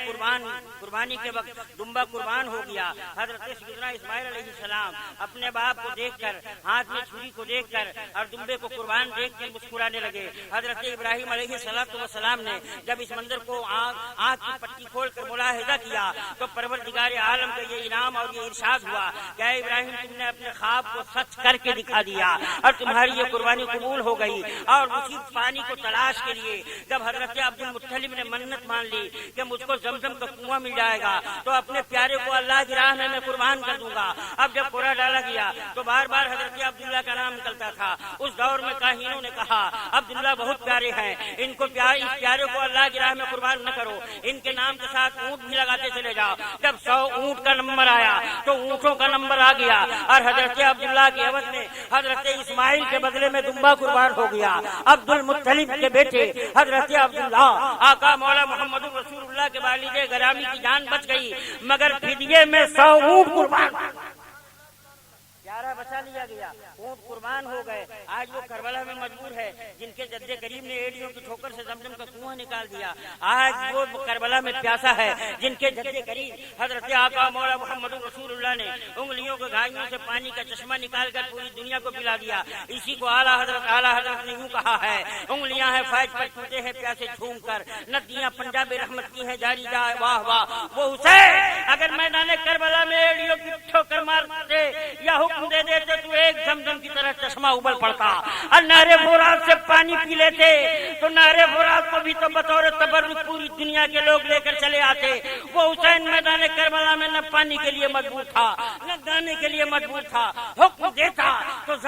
قربانی کے وقت دمبا قربان ہو گیا. حضرت سیدنا اسماعیل علیہ السلام اپنے باپ کو دیکھ کر، ہاتھ میں چھری کو دیکھ کر اور دمبے کو قربان دیکھ کر مسکرانے لگے. حضرت ابراہیم علیہ السلام نے جب اس منظر کو آنکھ کی پٹی کھول کر ملاحظہ کیا تو پروردگار عالم کا یہ انعام اور یہ ارشاد ہوا کہ اے ابراہیم تم نے اپنے خواب کو سچ کر کے دکھا دیا اور تمہاری یہ قربانی قبول ہو گئی. اور اسی پانی کو تلاش کے لیے جب حضرت عبد المطلب نے منت مان لی کہ مجھ کو زمزم کا کنواں مل جائے گا تو اپنے پیارے کو اللہ کی راہ میں قربان کر دوں گا. اب جب قرآن ڈالا گیا تو بار بار حضرت عبداللہ کا نام نکلتا تھا. اس دور میں کاہنوں نے کہا عبداللہ بہت پیارے ہیں، ان کو اس پیارے کو اللہ کی راہ میں قربان نہ کرو، ان کے نام کے ساتھ اونٹ بھی لگاتے چلے جاؤ. جب 100 اونٹ کا نمبر آیا تو اونٹوں کا نمبر آ گیا اور حضرت عبداللہ کے عوض میں حضرت اسماعیل کے بدلے میں دمبا قربان ہو گیا. عبد المطلب کے بیٹے حضرت عبداللہ آقا مولا محمد رسول اللہ کے والد گرامی کی جان بچ گئی، مگر فدیے میں 100 اونٹ قربان پیارا بچا لیا گیا، اونٹ قربان ہو گئے. آج وہ کربلا میں مجبور ہے جن کے جد کریم نے ایڑیوں کی ٹھوکر سے زمزم کا کنواں نکال دیا. آج وہ کربلا میں پیاسا ہے جن کے جد کریم حضرت آقا مولا محمد رسول اللہ نے انگلیوں کے گھائیوں سے پانی کا چشمہ نکال کر پوری دنیا کو پلا دیا. اسی کو اعلیٰ حضرت نے یوں کہا ہے، انگلیاں ہیں فیض پر ٹوٹے ہیں پیاسے جھوم کر، ندیاں پنجاب رحمت کی ہیں جاری جائے واہ واہ. وہ حسین اگر میدان کربلا میں ایڑیوں کی ٹھوکر مارتے یا حکم دے دیتے تو ایک زمزم کی طرح چشمہ ابل پڑتا اور نہر فرات سے پانی پی لیتے تو نہر فرات کو بھی تو بطور تبرک پوری دنیا کے لوگ لے کر چلے آتے. وہ حسین میدان کربلا میں نہ پانی کے لیے مجبور تھا نہ دانے کے لیے مجبور تھا. حکم دیتا تو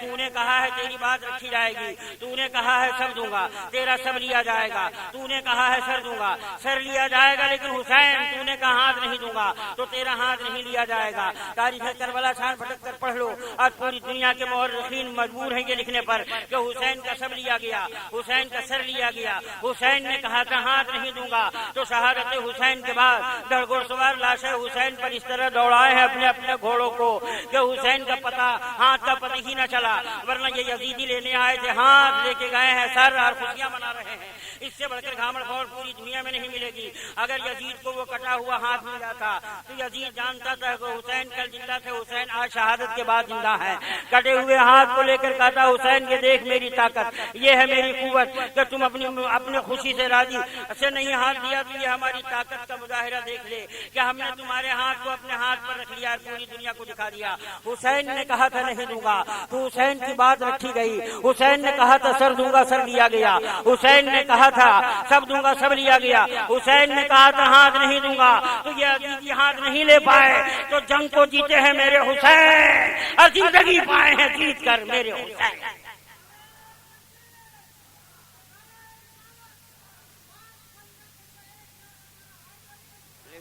تو نے کہا ہے تیری بات رکھی جائے گی، تو نے کہا ہے سب دوں گا، تیرا سب لیا جائے گا، تو نے کہا ہے سر دوں گا، سر لیا جائے گا، لیکن حسین تو نے کہا ہاتھ نہیں دوں گا تو تیرا ہاتھ نہیں لیا جائے گا۔ تاریخ کربلا چھان پھٹک کر پڑھ لو، آج پوری دنیا کے مورخین مجبور ہیں یہ لکھنے پر کہ حسین کا سب لیا گیا، حسین کا سر لیا گیا۔ حسین نے کہا تھا ہاتھ نہیں دوں گا، تو شہادت حسین کے بعد گھوڑ سوار لاشیں حسین پر اس طرح دوڑائے ہیں اپنے اپنے گھوڑوں کو کہ حسین کا پتہ ہاتھ کا پتہ ہی نہ چلا، ورنہ یہ یزیدی لینے آئے تھے ہاتھ لے کے گئے ہیں سر اور خوشیاں منا رہے ہیں۔ اس سے بڑھ کر گھامڑ خور پوری دنیا میں نہیں ملے گی۔ اگر یزید کو وہ کٹا ہوا ہاتھ مل جاتا تو یزید جانتا تھا کہ حسین کل زندہ تھے، حسین آج شہادت کے بعد زندہ ہے۔ کٹے ہوئے ہاتھ کو لے کر کہتا حسین یہ دیکھ میری طاقت، یہ ہے میری قوت کہ تم اپنے خوشی سے راضی سے نہیں ہاتھ دیا، تو یہ ہماری طاقت کا مظاہرہ دیکھ لے کہ ہم نے تمہارے ہاتھ کو اپنے ہاتھ پر رکھ لیا اور پوری دنیا کو دکھا دیا۔ حسین نے کہا تھا نہیں دوں گا تو حسین کی بات رکھی گئی۔ حسین نے کہا تھا سر دوں گا، سر لیا گیا۔ حسین نے کہا تھا سب دوں گا، سب لیا گیا۔ حسین نے کہا تھا ہاتھ نہیں دوں گا، تو یہ عزیزی ہاتھ نہیں لے پائے تو جنگ کو جیتے ہیں میرے حسین، اور زندگی پائے ہیں جیت کر میرے حسین۔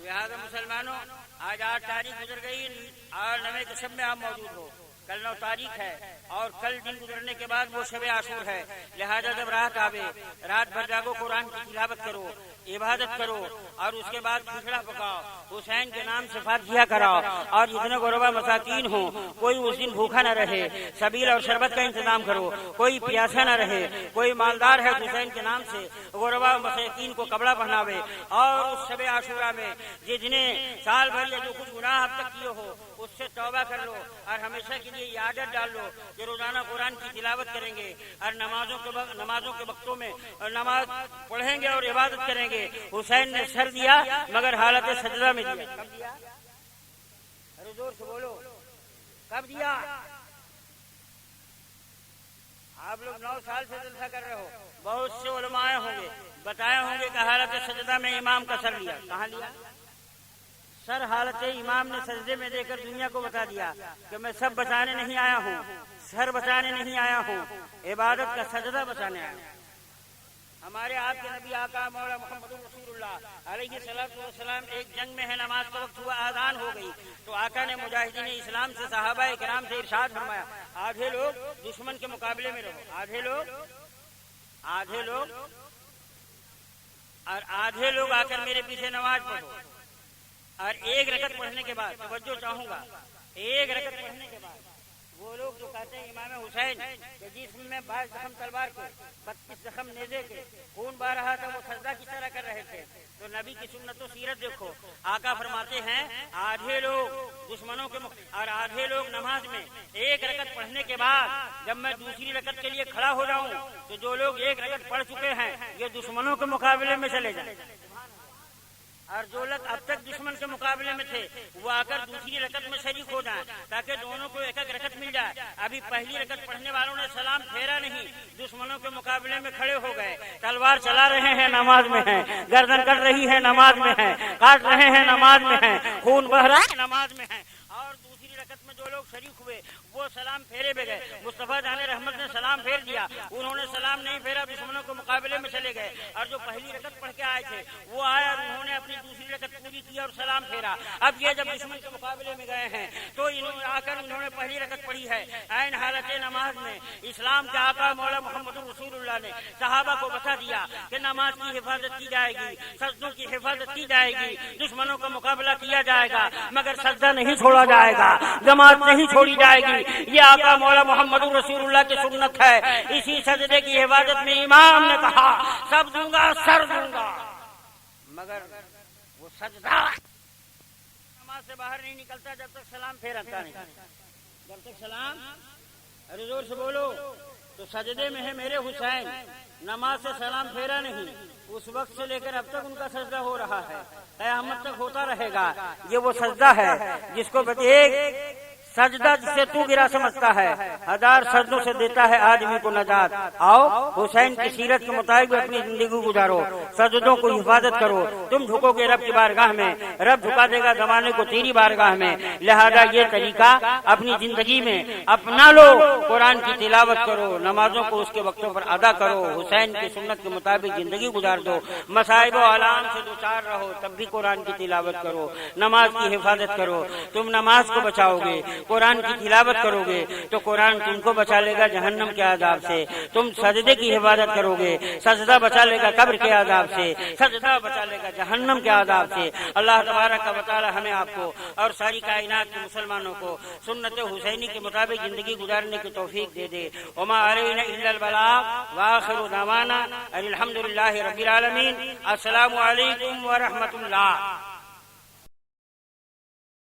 لہذا مسلمانوں آج 8 تاریخ گزر گئی اور 9 کے شب میں آپ موجود ہو، کل 9 تاریخ ہے اور کل دن گزرنے کے بعد وہ شب عاشور ہے۔ لہذا جب رات آوے رات بھر جاگو، قرآن کی تلاوت کرو، عبادت کرو اور اس کے بعد کھچڑا پکاؤ، حسین کے نام سے فاتحہ کراؤ، اور جتنے غربا مساکین ہوں کوئی اس دن بھوکا نہ رہے، سبیل اور شربت کا انتظام کرو، کوئی پیاسا نہ رہے، کوئی مالدار ہے حسین کے نام سے غربا مساکین کو کپڑا پہناوے، اور اس شب عاشورہ میں جتنے سال بھر یا جو کچھ گناہ اب تک کیے ہو اس سے توبہ کر لو، اور ہمیشہ کے لیے یہ عادت ڈال لو کہ روزانہ قرآن کی تلاوت کریں گے اور نمازوں کے وقتوں میں نماز پڑھیں گے اور عبادت کریں گے۔ حسین نے سر دیا مگر حالت سجدہ میں دیا۔ کب دیا؟ ارے زور سے بولو، کب دیا؟ آپ لوگ 9 سال سے جلسہ کر رہے ہو، بہت سے علماء ہوں گے بتائے ہوں گے کہ حالت سجدہ میں امام کا سر لیا۔ کہاں لیا؟ سر حالت امام نے سجدے میں دے کر دنیا کو بتا دیا کہ میں سب بچانے نہیں آیا ہوں، سر بچانے نہیں آیا ہوں، عبادت کا سجدہ بچانے آیا ہوں۔ ہمارے آپ کے نبی آقا مولا محمد رسول اللہ علیہ السلام ایک جنگ میں ہے، نماز کا وقت ہوا، اذان ہو گئی تو آقا نے مجاہدین اسلام سے صحابہ کرام سے ارشاد فرمایا آدھے لوگ دشمن کے مقابلے میں رہو، آدھے لوگ آ کر میرے پیچھے نماز پڑھو، اور 1 رکعت پڑھنے کے بعد توجہ چاہوں گا، 1 رکعت پڑھنے کے بعد وہ لوگ جو کہتے ہیں امام حسین کہ جسم میں 22 زخم تلوار کے، 32 زخم نیزے کے، خون بہہ رہا تھا، وہ سجدہ کس طرح کر رہے تھے؟ تو نبی کی سنت و سیرت دیکھو، آقا فرماتے ہیں آدھے لوگ دشمنوں کے اور آدھے لوگ نماز میں 1 رکعت پڑھنے کے بعد جب میں دوسری رکعت کے لیے کھڑا ہو جاؤں تو جو لوگ 1 رکعت پڑھ چکے ہیں یہ دشمنوں کے مقابلے میں چلے جائیں، اور جو لوگ اب تک دشمن کے مقابلے میں تھے وہ آ کر دوسری رکعت میں شریک ہو جائیں تاکہ دونوں کو 1 رکعت مل جائے۔ ابھی پہلی رکعت پڑھنے والوں نے سلام پھیرا نہیں، دشمنوں کے مقابلے میں کھڑے ہو گئے، تلوار چلا رہے ہیں نماز میں ہیں، گردن کٹ رہی ہے نماز میں ہیں، کاٹ رہے ہیں نماز میں ہیں، خون بہ رہا ہے نماز میں ہیں، اور دوسری رکعت میں جو لوگ شریک ہوئے وہ سلام پھیرے بے گئے۔ مصطفیٰ جان رحمت نے سلام پھیر دیا، انہوں نے سلام نہیں پھیرا، دشمنوں کے مقابلے میں چلے گئے، اور جو پہلی رکعت پڑھ کے آئے تھے وہ آئے اور انہوں نے اپنی دوسری رکعت پوری کی اور سلام پھیرا۔ اب یہ جب دشمن کے مقابلے میں گئے ہیں تو آ کر انہوں نے پہلی رکعت پڑھی ہے، عین حالت نماز میں اسلام کے آقا مولا محمد رسول اللہ نے صحابہ کو بتا دیا کہ نماز کی حفاظت کی جائے گی، سجدوں کی حفاظت کی جائے گی، دشمنوں کا مقابلہ کیا جائے گا مگر سجدہ نہیں چھوڑا جائے گا، جماعت نہیں چھوڑی جائے گی۔ یہ آقا مولا محمد رسول اللہ کی سنت ہے۔ اسی سجدے کی حفاظت میں امام نے کہا سب دوں گا، سر دوں گا، مگر وہ سجدہ نماز سے باہر نہیں نکلتا جب تک سلام پھیرتا نہیں، جب تک سلام، ارے زور سے بولو، تو سجدے میں ہے میرے حسین، نماز سے سلام پھیرا نہیں، اس وقت سے لے کر اب تک ان کا سجدہ ہو رہا ہے، قیامت تک ہوتا رہے گا۔ یہ وہ سجدہ ہے جس کو ایک سجدہ جسے تو گرا سمجھتا ہے 1000 سجدوں سے دیتا ہے آدمی کو نجات۔ آؤ حسین کی سیرت کے مطابق اپنی زندگی گزارو، سجدوں کو حفاظت کرو۔ تم جھکو گے رب کی بارگاہ میں، رب جھکا دے گا زمانے کو تیری بارگاہ میں۔ لہذا یہ طریقہ اپنی زندگی میں اپنا لو، قرآن کی تلاوت کرو، نمازوں کو اس کے وقتوں پر ادا کرو، حسین کی سنت کے مطابق زندگی گزار دو۔ مصائب و آلام سے دوچار رہو تب بھی قرآن کی تلاوت کرو، نماز کی حفاظت کرو۔ تم نماز کو بچاؤ گے، قرآن کی تلاوت کرو گے تو قرآن تم کو بچا لے گا جہنم کے عذاب سے۔ تم سجدے کی حفاظت کرو گے، سجدہ بچا لے گا قبر کے عذاب سے، سجدہ بچا لے گا جہنم کے عذاب سے۔ اللہ تبارک و تعالی ہمیں آپ کو اور ساری کائنات کے مسلمانوں کو سنت حسینی کے مطابق زندگی گزارنے کی توفیق دے دے۔ وما علینا الا البلاغ وآخر دعوانا الحمدللہ رب العالمین۔ السلام علیکم ورحمۃ اللہ۔